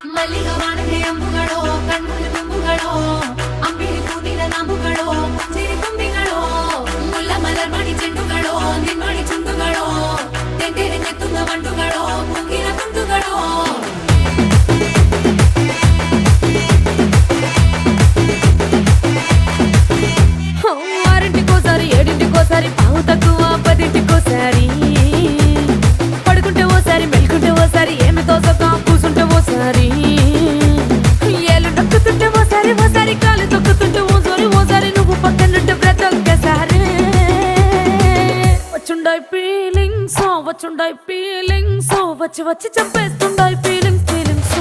ಮಲ್ಲಿಗೆ ವಾಣದೆ ಅಂಬುಗಳೋ ಕಣ್ಮುಲ ತುಂಬುಗಳೋ ಅಂಬಿಳಿ ಹೂವಿನ ನಾಮುಗಳೋ ಸಿರಿ ತುಂಬಿಗಳೋ ಮುಲ್ಲ ಮಲರ್ಮಣಿ ಚೆಂಡುಗಳೋ ನಿನ್ಮಣಿ ಚುಂಡುಗಳೋ ತೆಂಡೆರೆ ನೆತ್ತುಂಗ ಮಂಡುಗಳೋ ಮುಂಗಿನ ತುಂಡುಗಳೋ ఆరింటికోసారి ఏడింటికోసారి పావు తక్కువ పదింటికోసారి పడుకుంటే ఓసారి మెలుకుంటే ఓసారి ఏమి తోసక కూసుంటే ఓసారి ఏళ్ళు నొక్కుతుంటే ఓసారి ఓసారి కాలు తొక్కుతుంటే ఓసారి నువ్వు పక్కనుంటే ప్రతి ఒక్కసారి వచ్చుండాయి ఫీలింగ్స్ వచ్చి వచ్చి చంపేస్తుండాయి ఫీలింగ్స్